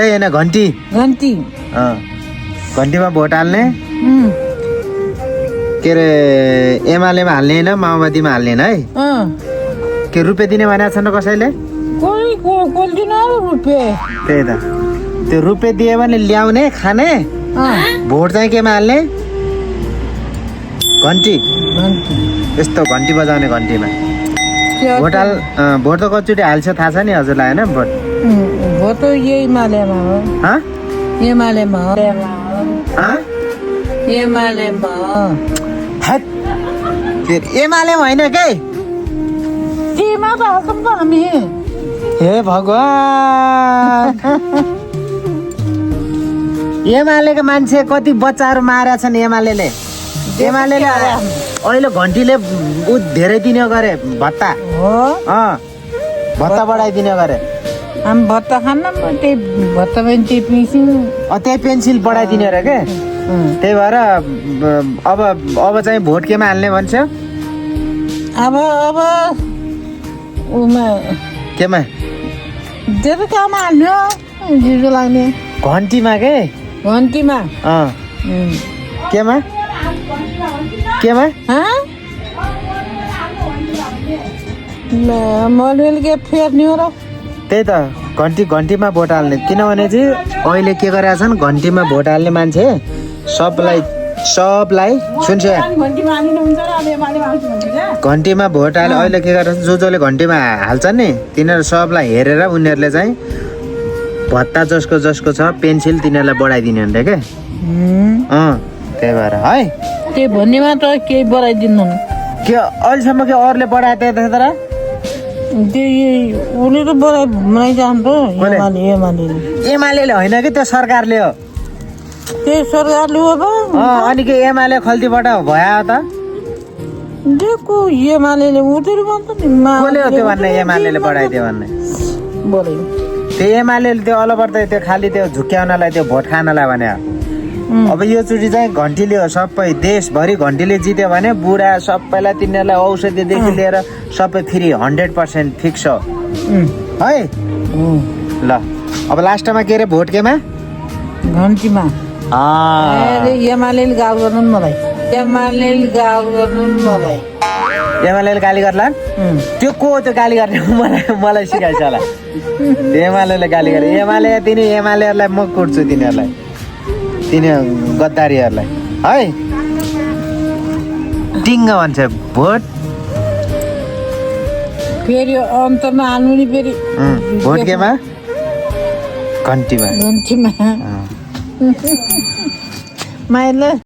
होइन घन्टी घन्टी घन्टीमा भोट हाल्ने के अरे एमालेमा हाल्ने होइन माओवादीमा हाल्ने है के रुपियाँ दिने भनेको छन् र कसैले त्यही त त्यो रुपियाँ दियो भने ल्याउने खाने भोट चाहिँ केमा हाल्ने घन्टी यस्तो घन्टी बजाउने घन्टीमा भोट त कतिचोटि हाल्छ थाहा छ नि हजुरलाई होइन भोट एमालेमा हो एमालेमा एमाले होइन के टीमा त हाल्छौँ त हामी हे भगवान् एमालेको मान्छे कति बच्चाहरू मारेका छन् एमाले अहिले घन्टीले धेरै दिने गरे भत्ता भत्ता बढाइदिने गरे हामी भत्ता खान्न त्यही भत्ता पनि त्यही पेन्सिल बढाइदिने अरे के त्यही भएर अब चाहिँ भोट केमा हाल्ने भन्छ अब उमा केमा जेको काममा हाल्ने जिजो लाग्ने घन्टीमा के घन्टीमा केमा मैले के फेर्ने हो र त्यही त घन्टीमा भोट हाल्ने किनभने चाहिँ अहिले के गरेका छन् घन्टीमा भोट हाल्ने मान्छे सबलाई घन्टीमा भोट हाले अहिले के गरेर जसले घन्टीमा हाल्छन् नि तिनीहरू सबलाई हेरेर उनीहरूले चाहिँ भत्ता जसको छ पेन्सिल तिनीहरूलाई बढाइदिने हुन्छ क्या त्यही भएर है त्यही भन्नेमा त केही बढाइदिनु के अहिलेसम्म के अरूले बढाएको तर उसले त बनाइजान्छ एमाले होइन कि त्यो सरकारले हो त्यही सरकारले हो अनि के एमाले खल्तीबाट भयो त देखो एमाले उठेर भन्छ नि कसले हो त्यो भन्ने एमाले बढाइदियो भन्ने त्यो एमाले त्यो अलबर त्यो खालि त्यो झुक्क्याउनलाई त्यो भोट खानलाई भने अब योचोटि चाहिँ घन्टीले हो सबै देशभरि घन्टीले जित्यो भने बुढा सबैलाई तिनीहरूलाई औषधिदेखि लिएर सबै फ्री 100% फिक्स हो है ल अब लास्टमा के अरे भोट केमा घन्टीमा एमाले गाउँ गर्नु मलाई एमाले गाली गर्ला त्यो को त्यो गाली गर्ने मलाई सिकाइछ होला एमाले गाली गर्ने एमालेहरूलाई म कुट्छु तिनीहरूलाई गद्दारीहरूलाई है टिङ्ग भन्छ भोट फेरि अन्तमा हाल्नु नि फेरि भोट केमा घन्टीमा माइला